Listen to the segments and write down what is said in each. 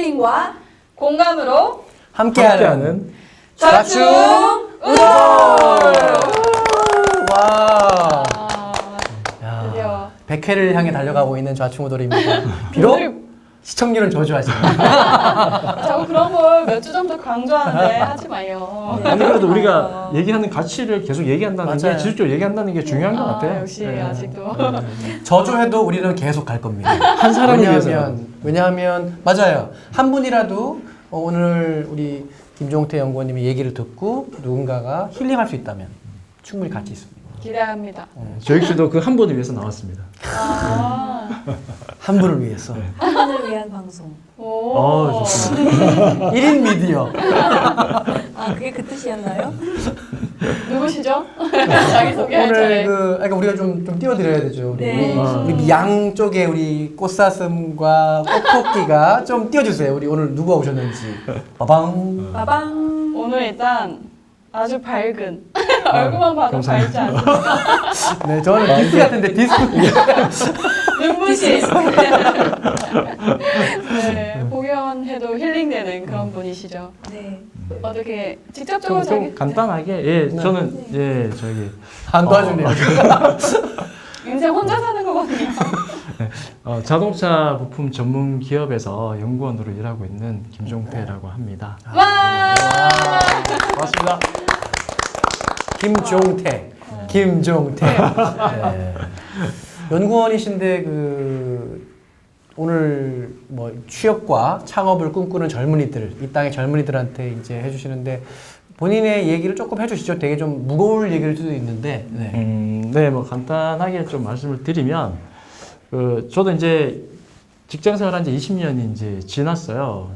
힐링과 공감으로 함께하는 좌충 우돌! 와. 드디어. 야, 100회를 향해 달려가고 있는 좌충우돌입니다. 비록 시청률은 저조하지만 자꾸 그런 걸 몇 주 전부터 강조하는데 하지 마요. 네. 아니 그래도 우리가 얘기하는 가치를 계속 얘기한다는 맞아요. 게 지속적으로 얘기한다는 게 중요한 것 같아요. 역시 네. 아직도. 저조해도 우리는 계속 갈 겁니다. 한 사람을 위해서. 왜냐하면 맞아요. 한 분이라도 오늘 우리 김종태 연구원님의 얘기를 듣고 누군가가 힐링할 수 있다면 충분히 가치 있습니다. 기대합니다. 저 역시도 그 한 분을 위해서 나왔습니다. 아, 한 분을 위해서. 한 분을 위한 방송. 오. 좋습니다. 1인 미디어. 아, 그게 그 뜻이었나요? 누구시죠? 자기소개할 오늘 차례. 그러니까 우리가 좀 띄워드려야 되죠. 우리, 네. 우리 양쪽에 우리 꽃사슴과 꽃토끼가 좀 띄워주세요. 우리 오늘 누가 오셨는지. 빠방. 빠방. 오늘 일단 아주 밝은 얼굴만 봐도 밝지 않습니까? 네, 저는 디스 같은데 디스. 눈부신 네, 공연해도 힐링되는 그런 분이시죠. 네. 어떻게 직접적으로 자기 좀 간단하게 예 네. 저는 예 저기 안 도와주네요. 인생 혼자 사는 거거든요. 자동차 부품 전문 기업에서 연구원으로 일하고 있는 김종태라고 합니다. 와! 반갑습니다. 김종태. 김종태. 네. 연구원이신데 오늘 뭐 취업과 창업을 꿈꾸는 젊은이들, 이 땅의 젊은이들한테 이제 해주시는데 본인의 얘기를 조금 해주시죠. 되게 좀 무거울 얘기일 수도 있는데. 네. 네, 뭐 간단하게 좀 말씀을 드리면 저도 이제 직장 생활한 지 20년이 이제 지났어요.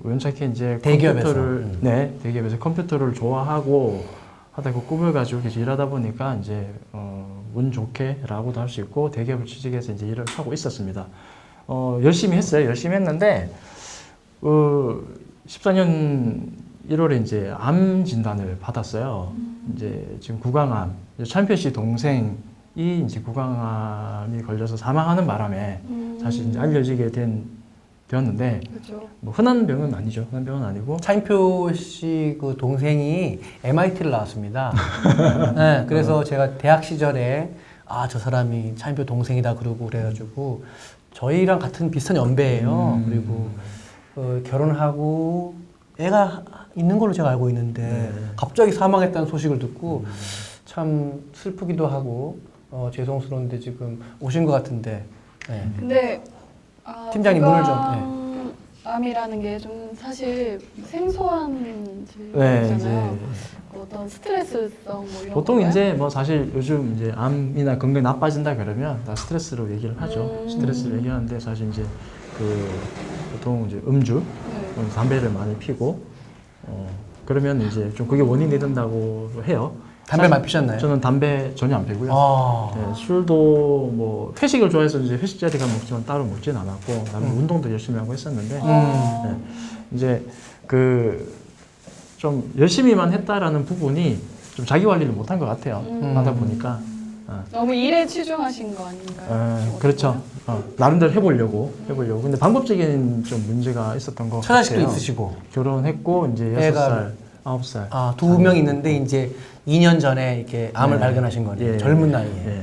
우연찮게 이제 대기업에서. 컴퓨터를 네, 대기업에서 컴퓨터를 좋아하고 하다 그 꿈을 가지고 계속 일하다 보니까 이제 운 좋게라고도 할 수 있고 대기업을 취직해서 이제 일을 하고 있었습니다. 열심히 했어요. 열심히 했는데 14년 1월에 이제 암 진단을 받았어요. 이제 지금 구강암. 차인표 씨 동생이 이제 구강암이 걸려서 사망하는 바람에 사실 이제 알려지게 되었는데 그렇죠. 뭐 흔한 병은 아니죠. 흔한 병은 아니고 차인표 씨 그 동생이 MIT를 나왔습니다. 네, 그래서 제가 대학 시절에 저 사람이 차인표 동생이다 그러고 그래가지고 저희랑 같은 비슷한 연배예요. 그리고 결혼하고 애가 있는 걸로 제가 알고 있는데 갑자기 사망했다는 소식을 듣고 참 슬프기도 하고 죄송스러운데 지금 오신 것 같은데. 네. 근데 팀장님, 문을 좀, 암이라는 게 좀 사실 생소한 네, 질문이잖아요. 어떤 스트레스성 뭐 이런 보통 건가요? 이제 뭐 사실 요즘 이제 암이나 건강이 나빠진다 그러면 다 스트레스로 얘기를 하죠. 스트레스를 얘기하는데 사실 이제 보통 이제 음주, 네. 담배를 많이 피고 그러면 이제 좀 그게 원인이 된다고 해요. 담배 많이 피셨나요? 저는 담배 전혀 안 피고요. 네, 술도 뭐 회식을 좋아해서 이제 회식 자리 가 먹지만 따로 먹지는 않았고, 나는 운동도 열심히 하고 했었는데, 네, 이제 좀 열심히만 했다라는 부분이 좀 자기 관리를 못한 것 같아요. 하다 보니까. 너무 일에 치중하신 거 아닌가요? 그렇죠. 나름대로 해보려고. 근데 방법적인 좀 문제가 있었던 것 같아요. 처자식도 있으시고. 결혼했고 이제 6살, 9살. 두 명 있는데 이제 2년 전에 이렇게 암을 발견하신 거네요. 예, 젊은 나이에. 예.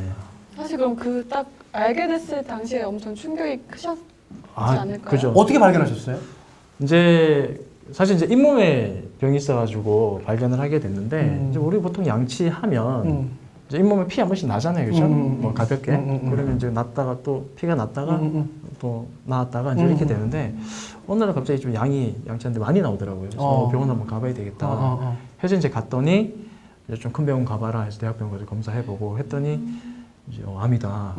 사실 그럼 그 딱 알게 됐을 당시에 엄청 충격이 크셨지 않을까요? 그죠. 어떻게 발견하셨어요? 이제 사실 이제 잇몸에 병이 있어가지고 발견을 하게 됐는데 이제 우리 보통 양치하면 이제 잇몸에 피 한 번씩 나잖아요, 그렇죠? 뭐 가볍게 그러면 이제 났다가 또 피가 났다가 또 나왔다가 이제 이렇게 되는데 어느 날 갑자기 좀 양치하는데 많이 나오더라고요. 그래서 병원 한번 가봐야 되겠다. 해서 이제 갔더니 이제 좀 큰 병원 가봐라 해서 대학병원 가서 검사해보고 했더니 이제 암이다.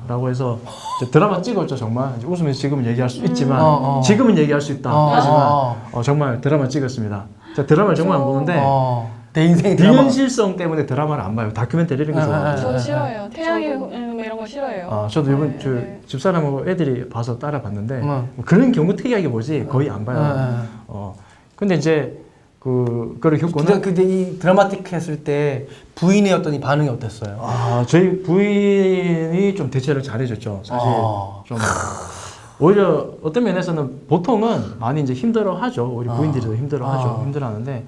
라고 해서 이제 드라마 찍었죠, 정말. 이제 웃으면서 지금은 얘기할 수 있지만, 지금은 얘기할 수 있다. 하지만, 정말 드라마 찍었습니다. 제가 드라마를 정말 안 보는데, 내 인생 드라마. 비현실성 때문에 드라마를 안 봐요. 다큐멘터리 이런 거 좋아해요. 저 싫어요. 태양의 이런 거 싫어요. 저도 이번 네. 집사람하고 애들이 봐서 따라 봤는데, 뭐 그런 경우 특이하게 보지 거의 안 봐요. 근데 이제, 그거를 겪고는. 근데 이 드라마틱 했을 때 부인의 어떤 이 반응이 어땠어요? 저희 부인이 좀 대처를 잘해줬죠. 사실 좀 오히려 어떤 면에서는 보통은 많이 이제 힘들어하죠. 우리 부인들도 힘들어하죠. 힘들어하는데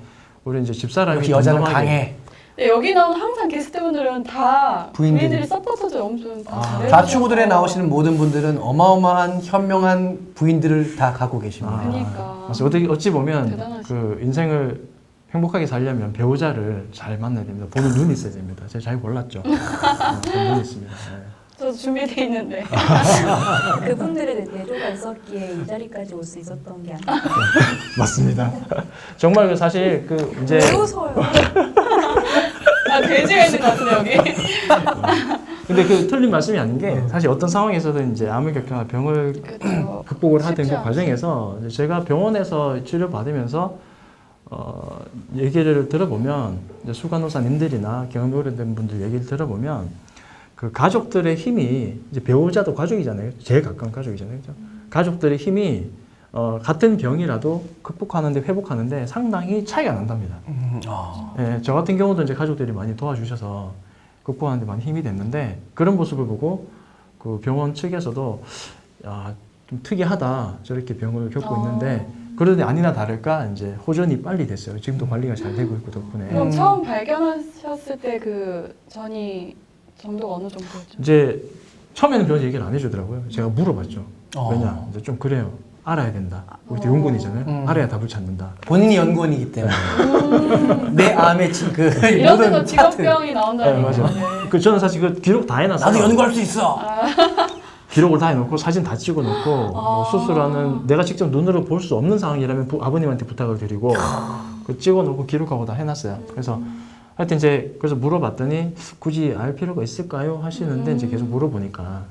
우리 이제 집사람이 역시 여자는 덤덤하게 강해. 네, 여기 나온 항상 게스트분들은 다 부인들이. 부인들이 서포터들 엄청 다 잘해주셔서. 좌충우들에 나오시는 모든 분들은 어마어마한 현명한 부인들을 다 갖고 계십니다. 그러니까. 그래서 어찌 보면 대단하시다. 그 인생을 행복하게 살려면 배우자를 잘 만나야 됩니다. 보는 눈이 있어야 됩니다. 제가 잘 몰랐죠. 보는 눈이 있습니다. 네. 저도 준비돼 있는데. 그분들의 내조가 있었기에 이 자리까지 올 수 있었던 게 아닐까. 맞습니다. 정말 그 사실 그 이제 왜 웃어요? 아, 돼지가 있는 것 같은데 여기. 근데 그 틀린 말씀이 아닌 게 사실 어떤 상황에서든 이제 암을 겪거나 병을 그렇죠. 극복을 하던 쉽지 그 않죠. 과정에서 이제 제가 병원에서 치료 받으면서 얘기를 들어보면 이제 수간호사님들이나 경험이 오래된 분들 얘기를 들어보면 그 가족들의 힘이 이제 배우자도 가족이잖아요. 제일 가까운 가족이잖아요. 그죠? 가족들의 힘이 같은 병이라도 극복하는데 회복하는데 상당히 차이가 난답니다. 예, 저 같은 경우도 이제 가족들이 많이 도와주셔서 극복하는데 많이 힘이 됐는데 그런 모습을 보고 그 병원 측에서도 야, 좀 특이하다 저렇게 병을 겪고 있는데 그런데 아니나 다를까 이제 호전이 빨리 됐어요. 지금도 관리가 잘 되고 있고 덕분에 그럼 처음 발견하셨을 때 그 전이 정도가 어느 정도였죠? 이제 처음에는 별 얘기를 안 해주더라고요. 제가 물어봤죠. 어. 왜냐 이제 좀 그래요. 알아야 된다. 우리 또 연구원이잖아요. 알아야 답을 찾는다. 본인이 연구원이기 때문에 내 암의 그 이런 데서 모든 차트. 직업병이 나온다는 네, 맞아요. 거죠. 그 저는 사실 그 기록 다 해놨어요. 나도 연구할 수 있어. 기록을 다 해놓고 사진 다 찍어놓고 뭐 수술하는 내가 직접 눈으로 볼 수 없는 상황이라면 아버님한테 부탁을 드리고 그 찍어놓고 기록하고 다 해놨어요. 그래서 하여튼 이제 그래서 물어봤더니 굳이 알 필요가 있을까요? 하시는데 이제 계속 물어보니까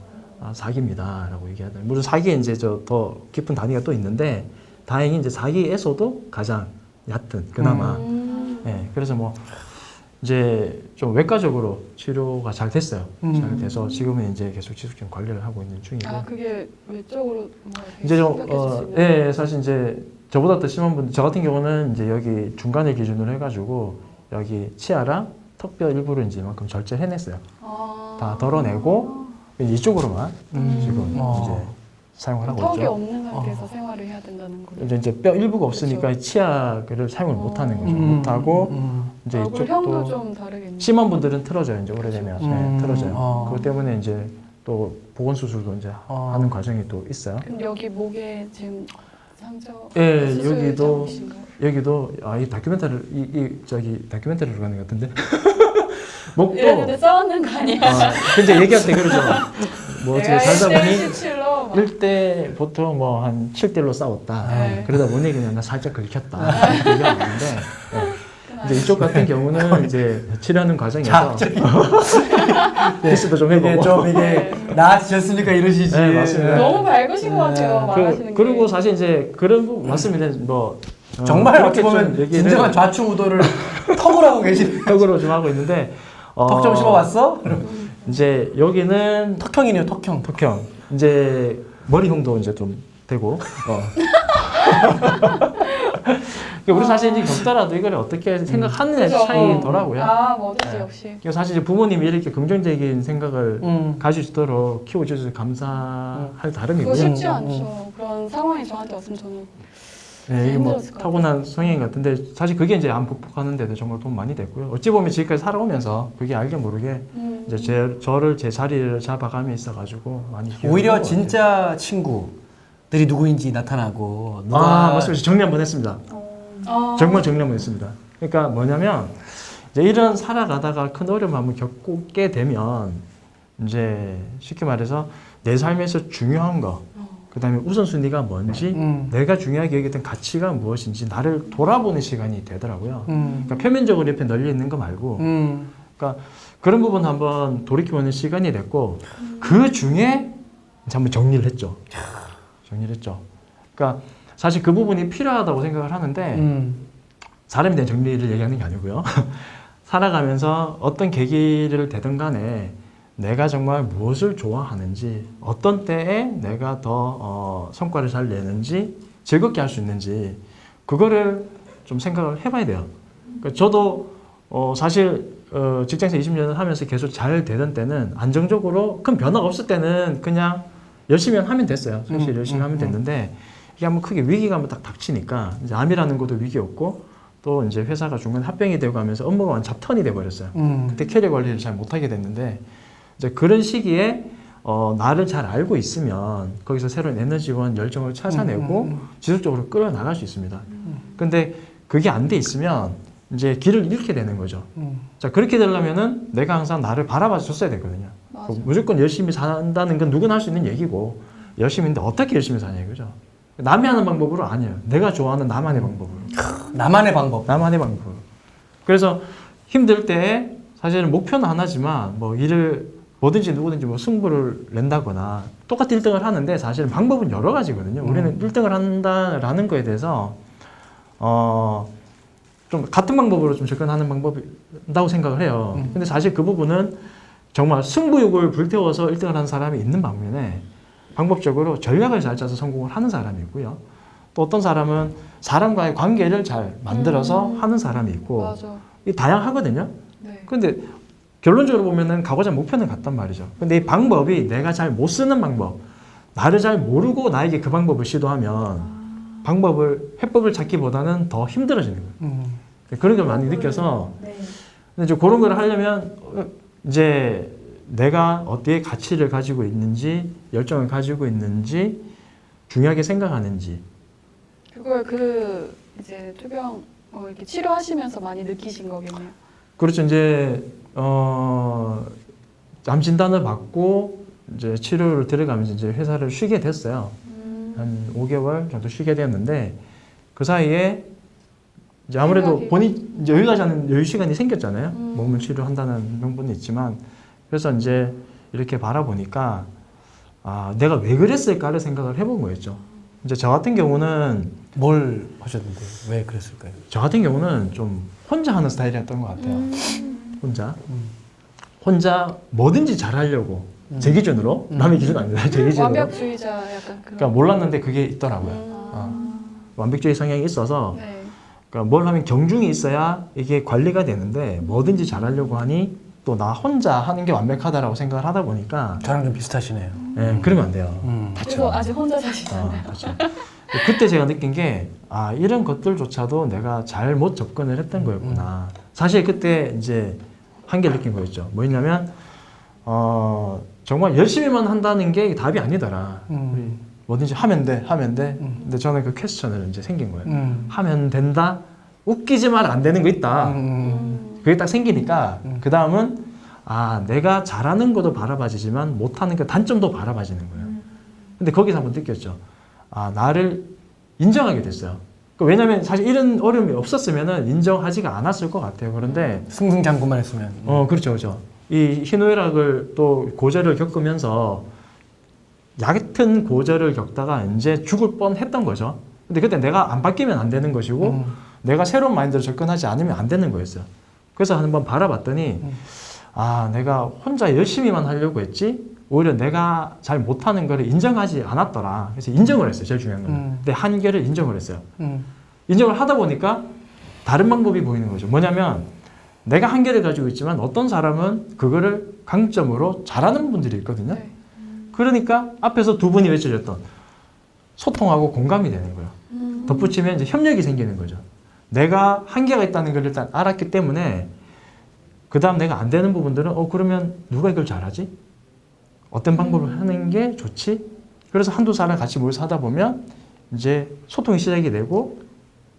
사기입니다라고 얘기하더라고요. 물론 사기에 이제 저 더 깊은 단위가 또 있는데 다행히 이제 사기에서도 가장 얕은 그나마 예, 그래서 뭐 이제 좀 외과적으로 치료가 잘 됐어요. 잘 돼서 지금은 이제 계속 지속적인 관리를 하고 있는 중이고. 아, 그게 외적으로 뭔가 되게 이제 좀 심각해지시면. 예, 사실 이제 저보다 더 심한 분들, 저 같은 경우는 이제 여기 중간을 기준으로 해가지고 여기 치아랑 턱뼈 일부를 이제 이만큼 절제를 해냈어요. 다 덜어내고 이제 이쪽으로만 지금 이제 사용을 하고 턱이 있죠. 없는 상태에서 생활을 해야 된다는 거죠. 이제 뼈 일부가 없으니까 치아를 사용을 못하는 거죠. 못하고 이제 얼굴형도 이쪽도 좀 다르겠네요. 심한 분들은 틀어져요. 이제 오래되면 네, 틀어져요. 그것 때문에 이제 또 보건 수술도 이제 하는 과정이 또 있어요. 그럼 여기 목에 지금 상처 예, 수술 여기도 잡으신가요? 여기도 이 다큐멘터리를 저기 다큐멘터리로 가는 것 같은데 목도 이랬는데 싸웠는 거 아니야? 근데 얘기할 때 그러죠. 뭐 어떻게 살다 보니 17로 1대 보통 뭐 한 7대1로 싸웠다. 네. 그러다 보니 그냥 나 살짝 긁혔다. 얘기가 나는데 이제 이쪽 같은 경우는 이제 치료하는 과정에서 테스트도 좀 이게 해보고 좀 이게 나아지셨으니까 이러시지. 네, 맞습니다. 너무 밝으신 것 같아요. 말하시는 게. 그리고 사실 이제 그런 부분 맞습니다. 뭐 정말 그렇게 어떻게 보면 좀 얘기를 진정한 좌충우도를 턱을 하고 계시네. 턱으로 좀 하고 있는데 턱 좀 씹어봤어? 이제 여기는 턱형이네요, 턱형. 턱형 이제 머리형도 이제 좀 되고 그러니까 우리 사실 이제 겪더라도 이걸 어떻게 생각하느냐의 그죠. 차이더라고요. 아, 뭐든지 네. 역시. 그래서 사실 이제 부모님이 이렇게 긍정적인 생각을 가질 수 있도록 키워주셔서 감사할 다름이고요. 그거 쉽지 않죠. 그런 상황이 저한테 왔으면 저는 네, 이게 뭐 힘들었을 것 타고난 성향 같은데 사실 그게 이제 암 극복하는 데도 정말 도움 많이 됐고요. 어찌 보면 지금까지 살아오면서 그게 알게 모르게 이제 저를 제 자리를 잡아감에 있어가지고 많이 오히려 기여한 것 진짜 친구들이 누구인지 나타나고 누가 맞습니다. 정리 한번 했습니다. 정말 정리 한번 했습니다. 그러니까 뭐냐면 이제 이런 살아가다가 큰 어려움 한번 겪게 되면 이제 쉽게 말해서 내 삶에서 중요한 거 그다음에 우선순위가 뭔지 내가 중요하게 여겼던 가치가 무엇인지 나를 돌아보는 시간이 되더라고요. 그러니까 표면적으로 옆에 널려 있는 거 말고 그러니까 그런 부분 한번 돌이켜보는 시간이 됐고 그 중에 이제 한번 정리를 했죠. 정리를 했죠. 그러니까 사실 그 부분이 필요하다고 생각을 하는데 사람에 대한 정리를 얘기하는 게 아니고요. 살아가면서 어떤 계기를 되든 간에 내가 정말 무엇을 좋아하는지 어떤 때에 내가 더 성과를 잘 내는지 즐겁게 할 수 있는지 그거를 좀 생각을 해봐야 돼요. 그러니까 저도 사실 직장에서 20년을 하면서 계속 잘 되던 때는 안정적으로 큰 변화가 없을 때는 그냥 열심히 하면 됐어요. 사실 열심히 하면 됐는데 이게 한번 크게 위기가 한번 딱 닥치니까 이제 암이라는 것도 위기였고 또 이제 회사가 중간 합병이 되고 하면서 업무가 완전 잡턴이 돼 버렸어요. 그때 캐리어 관리를 잘 못하게 됐는데 이제 그런 시기에 나를 잘 알고 있으면 거기서 새로운 에너지원 열정을 찾아내고 지속적으로 끌어나갈 수 있습니다. 근데 그게 안 돼 있으면 이제 길을 잃게 되는 거죠. 자, 그렇게 되려면은 내가 항상 나를 바라봐 줬어야 되거든요. 맞아. 무조건 열심히 산다는 건 누구나 할 수 있는 얘기고 열심히 했는데 어떻게 열심히 사냐 이거죠. 남이 하는 방법으로 아니에요. 내가 좋아하는 나만의 방법으로. 나만의 방법. 나만의 방법으로. 그래서 힘들 때 사실은 목표는 하나지만 뭐 일을 뭐든지 누구든지 뭐 승부를 낸다거나 똑같이 1등을 하는데 사실은 방법은 여러 가지거든요. 우리는 1등을 한다라는 거에 대해서 좀 같은 방법으로 좀 접근하는 방법이라고 생각을 해요. 근데 사실 그 부분은 정말 승부욕을 불태워서 1등을 하는 사람이 있는 반면에 방법적으로 전략을 잘 짜서 성공을 하는 사람이 있고요. 또 어떤 사람은 사람과의 관계를 잘 만들어서 하는 사람이 있고 맞아. 이 다양하거든요. 네. 근데 결론적으로 보면은 가고자 하는 목표는 같단 말이죠. 근데 이 방법이 내가 잘 못 쓰는 방법, 나를 잘 모르고 나에게 그 방법을 시도하면 해법을 찾기보다는 더 힘들어지는 거예요. 그런 걸 많이 느껴서 네. 근데 이제 그런 걸 하려면 이제 내가 어디에 가치를 가지고 있는지, 열정을 가지고 있는지, 중요하게 생각하는지. 그걸 이제 투병 이렇게 치료하시면서 많이 느끼신 거겠네요. 그렇죠. 이제 암 진단을 받고 이제 치료를 들어가면서 이제 회사를 쉬게 됐어요. 한 5개월 정도 쉬게 되었는데 그 사이에 이제 아무래도 본인 이제 여기까지 하는 여유 시간이 생겼잖아요. 몸을 치료한다는 명분이 있지만 그래서 이제 이렇게 바라보니까 내가 왜 그랬을까를 생각을 해본 거였죠. 이제 저 같은 경우는 뭘 하셨는데 왜 그랬을까요? 저 같은 경우는 좀 혼자 하는 스타일이었던 것 같아요. 혼자 뭐든지 잘하려고 제 기준으로 남의 기준 아닙니다. 제 기준으로. 완벽주의자 약간 그런. 그러니까 몰랐는데 그게 있더라고요. 완벽주의 성향이 있어서 네. 그러니까 뭘 하면 경중이 있어야 이게 관리가 되는데 뭐든지 잘하려고 하니 또 나 혼자 하는 게 완벽하다라고 생각을 하다 보니까 저랑 좀 비슷하시네요. 네, 그러면 안 돼요. 그래서 아직 혼자 사시잖아요. 그렇죠. 그때 제가 느낀 게 이런 것들조차도 내가 잘못 접근을 했던 거였구나. 사실 그때 이제 한계를 느낀 거였죠. 뭐였냐면 정말 열심히만 한다는 게 답이 아니더라. 우리 뭐든지 하면 돼. 근데 저는 그 퀘스천을 이제 생긴 거예요. 하면 된다. 웃기지만 안 되는 거 있다. 그게 딱 생기니까 그 다음은 내가 잘하는 것도 바라봐지지만 못하는 그 단점도 바라봐지는 거예요. 근데 거기서 한번 느꼈죠. 나를 인정하게 됐어요. 왜냐면 사실 이런 어려움이 없었으면 인정하지가 않았을 것 같아요. 그런데 승승장구만 했으면. 그렇죠. 이 희노애락을 또 고절을 겪으면서 얕은 고절을 겪다가 이제 죽을 뻔했던 거죠. 근데 그때 내가 안 바뀌면 안 되는 것이고 내가 새로운 마인드로 접근하지 않으면 안 되는 거였어요. 그래서 한번 바라봤더니 내가 혼자 열심히만 하려고 했지 오히려 내가 잘 못하는 거를 인정하지 않았더라. 그래서 인정을 했어요. 제일 중요한 건. 내 한계를 인정을 했어요. 인정을 하다 보니까 다른 방법이 보이는 거죠. 뭐냐면 내가 한계를 가지고 있지만 어떤 사람은 그거를 강점으로 잘하는 분들이 있거든요. 네. 그러니까 앞에서 두 분이 외쳐졌던 소통하고 공감이 되는 거예요. 덧붙이면 이제 협력이 생기는 거죠. 내가 한계가 있다는 걸 일단 알았기 때문에 그 다음 내가 안 되는 부분들은 그러면 누가 이걸 잘하지? 어떤 방법을 하는 게 좋지? 그래서 한두 사람 같이 모여서 하다 보면 이제 소통이 시작이 되고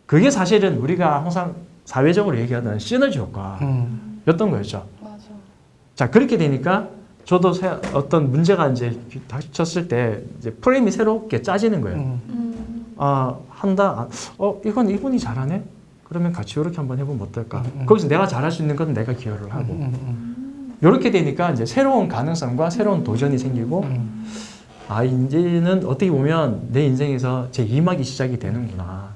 그게 사실은 우리가 항상 사회적으로 얘기하는 시너지 효과였던 거였죠. 맞아. 자, 그렇게 되니까 저도 어떤 문제가 이제 닥쳤을 때 이제 프레임이 새롭게 짜지는 거예요. 한다. 이건 이분이 잘하네? 그러면 같이 이렇게 한번 해보면 어떨까? 거기서 내가 잘할 수 있는 건 내가 기여를 하고. 이렇게 되니까 이제 새로운 가능성과 새로운 도전이 생기고, 이제는 어떻게 보면 내 인생에서 제 2막이 시작이 되는구나.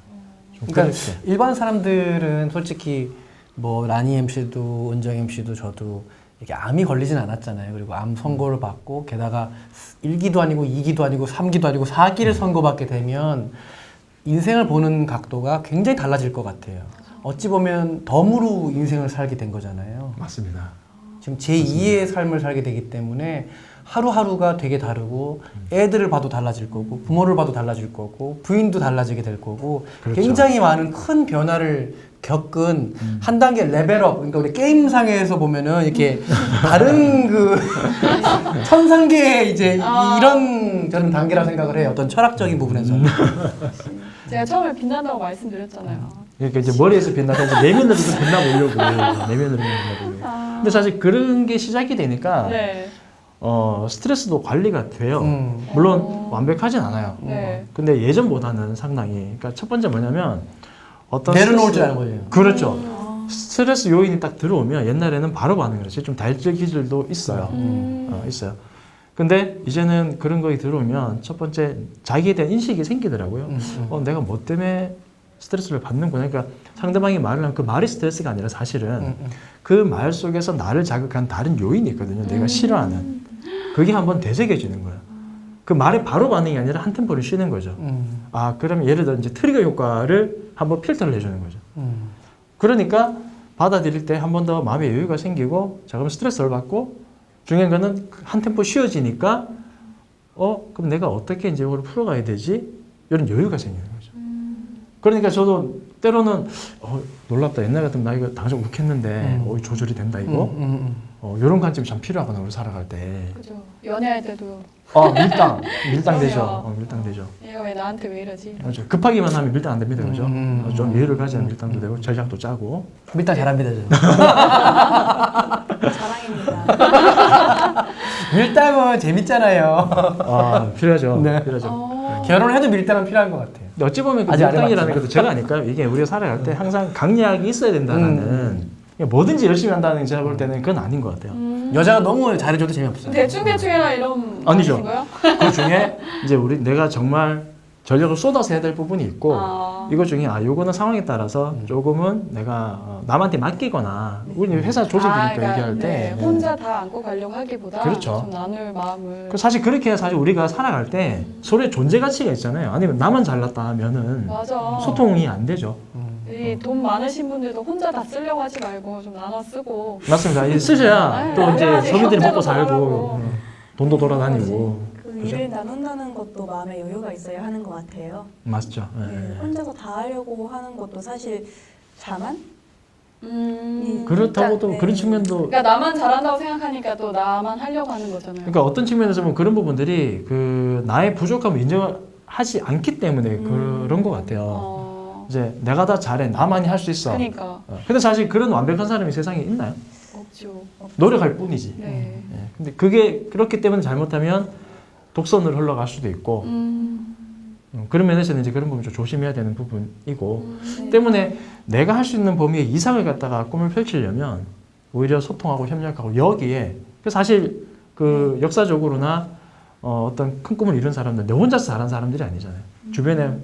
그러니까 일반 사람들은 솔직히 뭐 라니 MC도 은정 MC도 저도 이렇게 암이 걸리진 않았잖아요. 그리고 암 선고를 받고 게다가 1기도 아니고 2기도 아니고 3기도 아니고 4기를 선고받게 되면 인생을 보는 각도가 굉장히 달라질 것 같아요. 어찌 보면 덤으로 인생을 살게 된 거잖아요. 맞습니다. 지금 제2의 삶을 살게 되기 때문에 하루하루가 되게 다르고 애들을 봐도 달라질 거고 부모를 봐도 달라질 거고 부인도 달라지게 될 거고 그렇죠. 굉장히 많은 큰 변화를 겪은 한 단계 레벨업, 그러니까 우리 게임상에서 보면은 이렇게 다른 그 천상계의 이제 이런 저는 단계라 생각을 해요. 어떤 철학적인 부분에서. 제가 처음에 빛난다고 말씀드렸잖아요. 그러니까 이제 머리에서 빛나서 이제 내면으로 좀 빛나보려고 내면으로 빛나보려고. 근데 사실 그런 게 시작이 되니까 네. 스트레스도 관리가 돼요. 물론 완벽하진 않아요. 네. 근데 예전보다는 상당히. 그러니까 첫 번째 뭐냐면 어떤 내려놓을 줄 스트레스- 아는 거예요. 그렇죠. 스트레스 요인이 딱 들어오면 옛날에는 바로 반응을 했어요. 좀 달질 기질도 있어요. 있어요. 근데 이제는 그런 거에 들어오면 첫 번째 자기에 대한 인식이 생기더라고요. 내가 뭐 때문에 스트레스를 받는구나. 그러니까 상대방이 말을 하면 그 말이 스트레스가 아니라 사실은 그 말 속에서 나를 자극한 다른 요인이 있거든요. 내가 싫어하는. 그게 한번 되새겨지는 거예요. 그 말의 바로 반응이 아니라 한 템포를 쉬는 거죠. 아, 그러면 예를 들어 이제 트리거 효과를 한번 필터를 해주는 거죠. 그러니까 받아들일 때 한 번 더 마음의 여유가 생기고, 자, 그럼 스트레스를 받고, 중요한 거는 한 템포 쉬어지니까, 그럼 내가 어떻게 이제 이걸 풀어가야 되지? 이런 여유가 생기는 거죠. 그러니까 저도 때로는, 놀랍다. 옛날 같으면 나 이거 당장 욱했는데, 조절이 된다, 이거. 이런 관점이 참 필요하거든요, 우리 살아갈 때. 그죠. 연애할 때도 밀당 되죠. 그럼요. 밀당 되죠. 얘가 왜 나한테 왜 이러지? 그렇죠. 급하기만 하면 밀당 안 됩니다, 그죠? 좀 여유를 가지는 밀당도 되고, 전략도 짜고. 밀당 잘합니다. 자랑입니다. 밀당은 재밌잖아요. 필요하죠. 네. 필요하죠. 결혼해도 밀당은 필요한 것 같아요. 근데 어찌 보면 그 아직 안 밀당이라는 해봤지만. 것도 제가 아닐까요? 이게 우리가 살아갈 때 항상 강약이 있어야 된다는 그냥 뭐든지 열심히 한다는 제가 볼 때는 그건 아닌 것 같아요. 여자가 너무 잘해줘도 재미없어요. 대충대충해라 이런 아니죠. 말이신가요? 그 중에 이제 내가 정말 전력을 쏟아서 해야 될 부분이 있고 이거 중에 요거는 상황에 따라서 조금은 내가 남한테 맡기거나 우리 회사 조직이니까 그러니까, 얘기할 때 네, 혼자 다 안고 가려고 하기보다 그렇죠. 좀 나눌 마음을. 사실 그렇게 해야 사실 우리가 살아갈 때 서로의 존재 가치가 있잖아요. 아니면 나만 잘났다 하면은 맞아. 소통이 안 되죠. 이 돈 많으신 분들도 혼자 다 쓰려고 하지 말고 좀 나눠 쓰고. 맞습니다. 이 쓰셔야 또 이제 해야지. 서민들이 먹고 경제도 살고 돌아가고. 돈도 돌아다니고 그 그죠? 일을 나눈다는 것도 마음의 여유가 있어야 하는 것 같아요. 맞죠. 예. 네, 혼자서 다 하려고 하는 것도 사실 자만? 그렇다고도 네. 그런 측면도 그러니까 나만 잘한다고 생각하니까 또 나만 하려고 하는 거잖아요. 그러니까 어떤 측면에서 보면 그런 부분들이 그 나의 부족함을 인정을 하지 않기 때문에 그런 것 같아요. 이제 내가 다 잘해 나만이 할 수 있어. 그러니까 근데 사실 그런 완벽한 사람이 세상에 있나요? 없죠. 노력할 뿐이지. 네. 예. 근데 그게 그렇기 때문에 잘못하면 독선으로 흘러갈 수도 있고 그런 면에서는 이제 그런 부분 좀 조심해야 되는 부분이고 때문에 내가 할 수 있는 범위의 이상을 갖다가 꿈을 펼치려면 오히려 소통하고 협력하고 여기에 사실 그 역사적으로나 어떤 큰 꿈을 이룬 사람들 내 혼자서 잘한 사람들이 아니잖아요. 주변의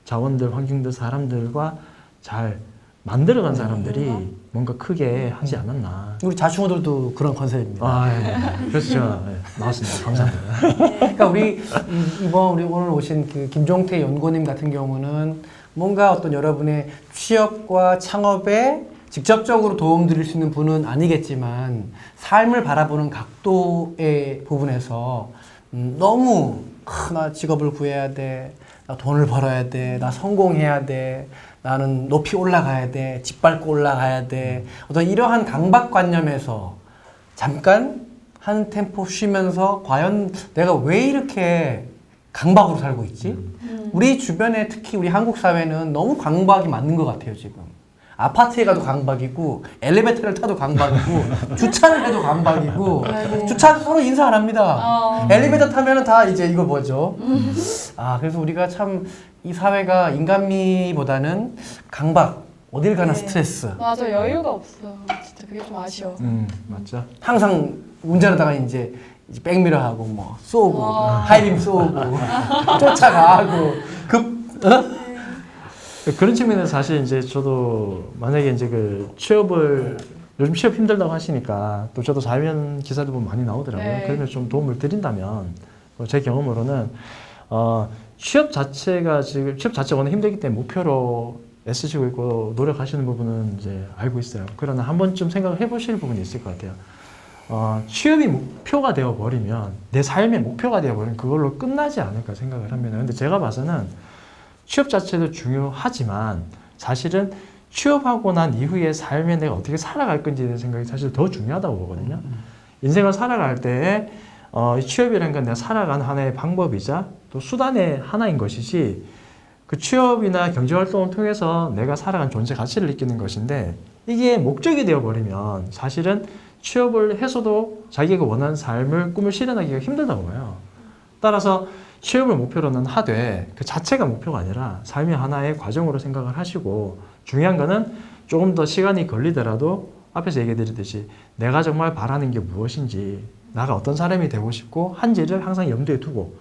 자원들, 환경들, 사람들과 잘 만들어간 사람들이 뭔가 크게 하지 않았나. 우리 자충어들도 그런 컨셉입니다. 그렇죠. 네, 나왔습니다. 감사합니다. 그러니까 우리 오늘 오신 그 김종태 연구원님 같은 경우는 뭔가 어떤 여러분의 취업과 창업에 직접적으로 도움드릴 수 있는 분은 아니겠지만 삶을 바라보는 각도의 부분에서 너무 나 직업을 구해야 돼, 나 돈을 벌어야 돼, 나 성공해야 돼, 나는 높이 올라가야 돼, 짓밟고 올라가야 돼, 어떤 이러한 강박관념에서 잠깐 한 템포 쉬면서 과연 내가 왜 이렇게 강박으로 살고 있지? 우리 주변에 특히 우리 한국 사회는 너무 강박이 맞는 것 같아요, 지금. 아파트에 가도 강박이고, 엘리베이터를 타도 강박이고, 주차를 해도 강박이고, 주차도 서로 인사 안 합니다. 엘리베이터 타면은 다 이제 이거 뭐죠? 그래서 우리가 참 이 사회가 인간미보다는 강박, 어딜 가나 스트레스. 맞아, 여유가 없어. 진짜 그게 좀 아쉬워. 맞죠. 항상 운전하다가 이제 백미러하고 뭐 쏘고, 하이빔 쏘고, 쫓아가고, 그런 측면에서 사실 이제 저도 만약에 이제 그 취업을 요즘 취업 힘들다고 하시니까 또 저도 사회면 기사들 보면 많이 나오더라고요. 네. 그러면 좀 도움을 드린다면 제 경험으로는 취업 자체가 오늘 힘들기 때문에 목표로 애쓰시고 있고 노력하시는 부분은 이제 알고 있어요. 그러나 한 번쯤 생각을 해보실 부분이 있을 것 같아요. 취업이 목표가 되어버리면 내 삶의 목표가 되어버리면 그걸로 끝나지 않을까 생각을 합니다. 근데 제가 봐서는 취업 자체도 중요하지만 사실은 취업하고 난 이후의 삶에 내가 어떻게 살아갈 건지에 대한 생각이 사실 더 중요하다고 보거든요. 인생을 살아갈 때에 취업이라는 건 내가 살아가는 하나의 방법이자 또 수단의 하나인 것이지 그 취업이나 경제활동을 통해서 내가 살아간 존재 가치를 느끼는 것인데 이게 목적이 되어버리면 사실은 취업을 해서도 자기가 원하는 삶을 꿈을 실현하기가 힘들다고 봐요. 따라서 취업을 목표로는 하되 그 자체가 목표가 아니라 삶의 하나의 과정으로 생각을 하시고 중요한 거는 조금 더 시간이 걸리더라도 앞에서 얘기해 드렸듯이 내가 정말 바라는 게 무엇인지 나가 어떤 사람이 되고 싶고 한지를 항상 염두에 두고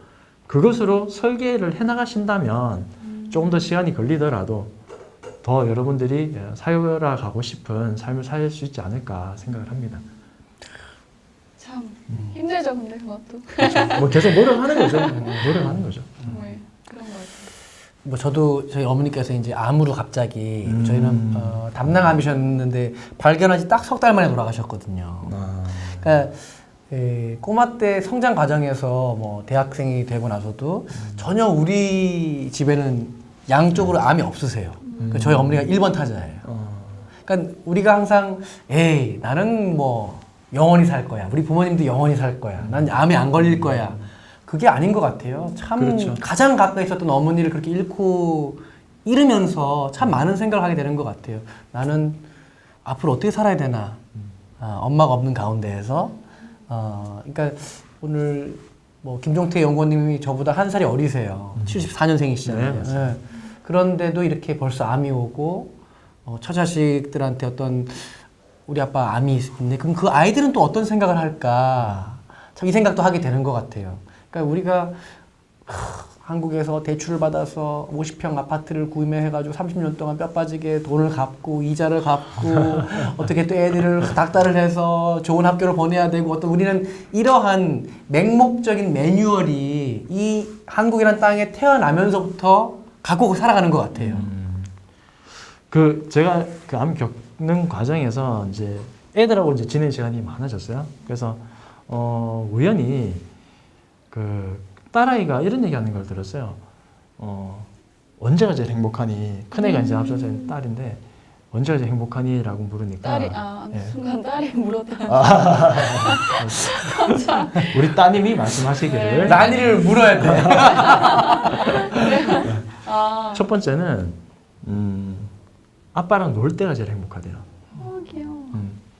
그것으로 설계를 해나가신다면 조금 더 시간이 걸리더라도 더 여러분들이 살아가고 싶은 삶을 살 수 있지 않을까 생각을 합니다. 참 힘들죠, 근데 그것도. 그렇죠. 뭐 계속 노력하는 거죠. 노력하는 거죠. 네, 그런 거 같아요. 뭐 저도 저희 어머니께서 이제 암으로 갑자기 저희는 담낭암이셨는데 발견한 지 딱 석 달 만에 돌아가셨거든요. 그러니까 꼬마 때 성장 과정에서 뭐 대학생이 되고 나서도 전혀 우리 집에는 양쪽으로 암이 없으세요. 그러니까 저희 어머니가 1번 타자예요. 그러니까 우리가 항상 에이 나는 뭐 영원히 살 거야. 우리 부모님도 영원히 살 거야. 난 암에 안 걸릴 거야. 그게 아닌 것 같아요. 참 그렇죠. 가장 가까이 있었던 어머니를 그렇게 잃으면서 참 많은 생각을 하게 되는 것 같아요. 나는 앞으로 어떻게 살아야 되나. 엄마가 없는 가운데에서 그러니까 오늘 뭐 김종태 연구원님이 저보다 한 살이 어리세요. 74년생이시잖아요. 네, 네. 그런데도 이렇게 벌써 암이 오고 처자식들한테 어떤 우리 아빠 암이 있네. 그럼 그 아이들은 또 어떤 생각을 할까? 참 이 생각도 하게 되는 것 같아요. 그러니까 우리가 한국에서 대출을 받아서 50평 아파트를 구매해가지고 30년 동안 뼈 빠지게 돈을 갚고 이자를 갚고 어떻게 또 애들을 닥달을 해서 좋은 학교를 보내야 되고 어떤 우리는 이러한 맹목적인 매뉴얼이 이 한국이라는 땅에 태어나면서부터 갖고 살아가는 것 같아요. 그 제가 그 암 겪는 과정에서 이제 애들하고 이제 지내는 시간이 많아졌어요. 그래서 우연히 그 딸아이가 이런 얘기하는 걸 들었어요. 언제가 제일 행복하니? 큰애가 이제 앞서서 딸인데 언제가 제일 행복하니?라고 물으니까 딸이 예. 순간 딸이 물었다. 우리 따님이 말씀하시기를 난이를 물어야 돼. 첫 번째는 아빠랑 놀 때가 제일 행복하대요. 귀여워.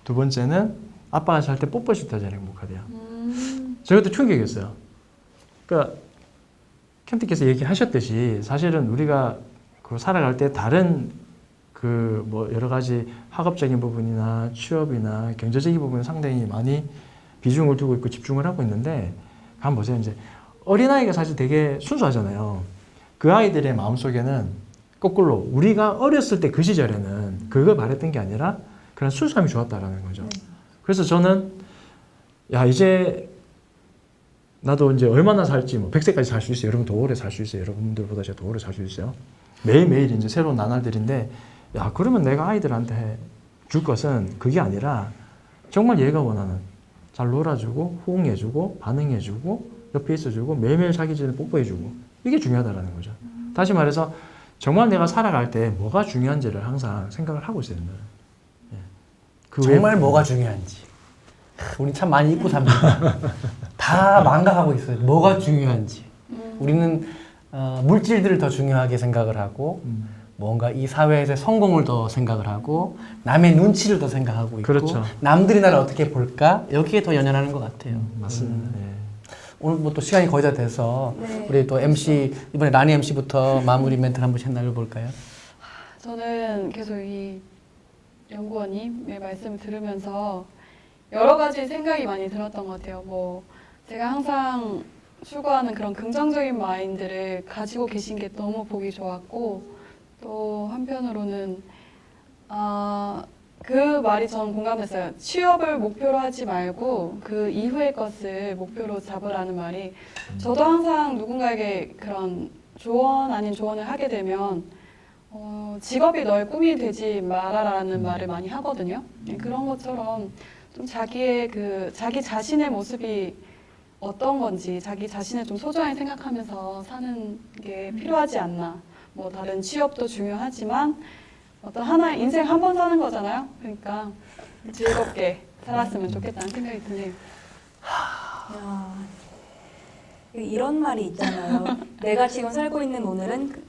두 번째는 아빠가 잘 때 뽀뽀 줄 때가 제일 행복하대요. 저희 그때 충격이었어요. 그러니까 캡틴께서 얘기하셨듯이 사실은 우리가 그 살아갈 때 다른 그 뭐 여러 가지 학업적인 부분이나 취업이나 경제적인 부분에 상당히 많이 비중을 두고 있고 집중을 하고 있는데 한번 보세요. 이제 어린아이가 사실 되게 순수하잖아요. 그 아이들의 마음속에는 거꾸로 우리가 어렸을 때 그 시절에는 그걸 바랬던 게 아니라 그런 순수함이 좋았다라는 거죠. 그래서 저는 야 이제 나도 이제 얼마나 살지 뭐 100세까지 살 수 있어요. 여러분 더 오래 살 수 있어요. 여러분들보다 제가 더 오래 살 수 있어요. 매일매일 이제 새로운 나날들인데 야 그러면 내가 아이들한테 줄 것은 그게 아니라 정말 얘가 원하는 잘 놀아주고 호응해주고 반응해주고 옆에 있어주고 매일매일 자기 전에 뽀뽀해주고 이게 중요하다라는 거죠. 다시 말해서 정말 내가 살아갈 때 뭐가 중요한지를 항상 생각을 하고 있어야 된다. 예. 그 정말 뭐가 중요한지. 우리 참 많이 잊고 삽니다. 다 망각하고 있어요. 뭐가 중요한지. 우리는 물질들을 더 중요하게 생각을 하고 뭔가 이 사회에서의 성공을 더 생각을 하고 남의 눈치를 더 생각하고 있고 그렇죠. 남들이 나를 어떻게 볼까? 여기에 더 연연하는 것 같아요. 맞습니다. 예. 오늘 뭐 또 시간이 거의 다 돼서 네. 우리 또 MC 이번에 라니 MC부터 마무리 멘트를 한 번씩 날려볼까요? 저는 계속 이 연구원님의 말씀을 들으면서 여러 가지 생각이 많이 들었던 것 같아요. 뭐 제가 항상 추구하는 그런 긍정적인 마인드를 가지고 계신 게 너무 보기 좋았고 또 한편으로는 그 말이 전 공감됐어요. 취업을 목표로 하지 말고 그 이후의 것을 목표로 잡으라는 말이 저도 항상 누군가에게 그런 조언 아닌 조언을 하게 되면 직업이 너의 꿈이 되지 말아라는 말을 많이 하거든요. 그런 것처럼 좀 자기의 자기 자신의 모습이 어떤 건지 자기 자신을 좀 소중하게 생각하면서 사는 게 필요하지 않나. 뭐 다른 취업도 중요하지만 어떤 하나의 인생 한 번 사는 거잖아요. 그러니까 즐겁게 살았으면 좋겠다는 생각이 드네요. 야, 이런 말이 있잖아요. 내가 지금 살고 있는 오늘은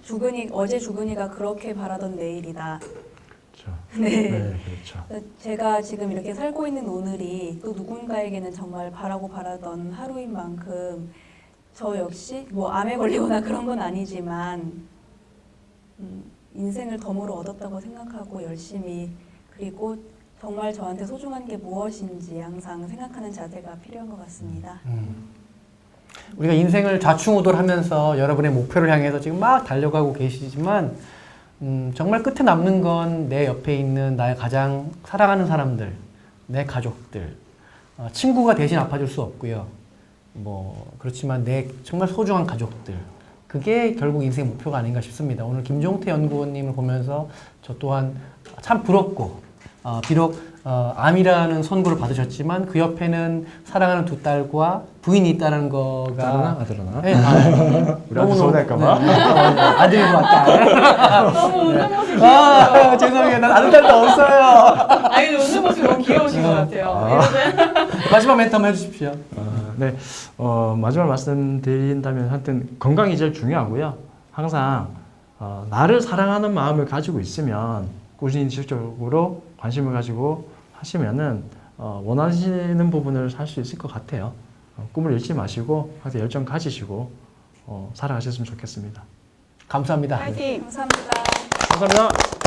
어제 주근이가 그렇게 바라던 내일이다. 그렇죠. 네. 네, 그렇죠. 제가 지금 이렇게 살고 있는 오늘이 또 누군가에게는 정말 바라던 하루인 만큼 저 역시 뭐 암에 걸리거나 그런 건 아니지만 인생을 덤으로 얻었다고 생각하고 열심히 그리고 정말 저한테 소중한 게 무엇인지 항상 생각하는 자세가 필요한 것 같습니다. 우리가 인생을 좌충우돌하면서 여러분의 목표를 향해서 지금 막 달려가고 계시지만 정말 끝에 남는 건 내 옆에 있는 나의 가장 사랑하는 사람들, 내 가족들, 친구가 대신 아파줄 수 없고요. 뭐 그렇지만 내 정말 소중한 가족들, 그게 결국 인생 목표가 아닌가 싶습니다. 오늘 김종태 연구원님을 보면서 저 또한 참 부럽고 비록 암이라는 선고를 받으셨지만 그 옆에는 사랑하는 두 딸과 부인이 있다는 거가 딸이나 아들이나? 네, 우리 아들 서운할까봐? 아들과 딸. 너무 웃는 모습이 아, 귀여워요. 죄송해요. 난 아들 딸도 없어요. 아니 근데 웃는 모습이 너무 귀여우신 것 같아요. 마지막 멘트 한번 해주십시오. 네, 마지막 말씀드린다면 하여튼 건강이 제일 중요하고요. 항상 나를 사랑하는 마음을 가지고 있으면 꾸준히 지속적으로 관심을 가지고 하시면은 원하시는 부분을 살 수 있을 것 같아요. 꿈을 잃지 마시고 항상 열정 가지시고 살아가셨으면 좋겠습니다. 감사합니다. 파이팅! 감사합니다. 감사합니다.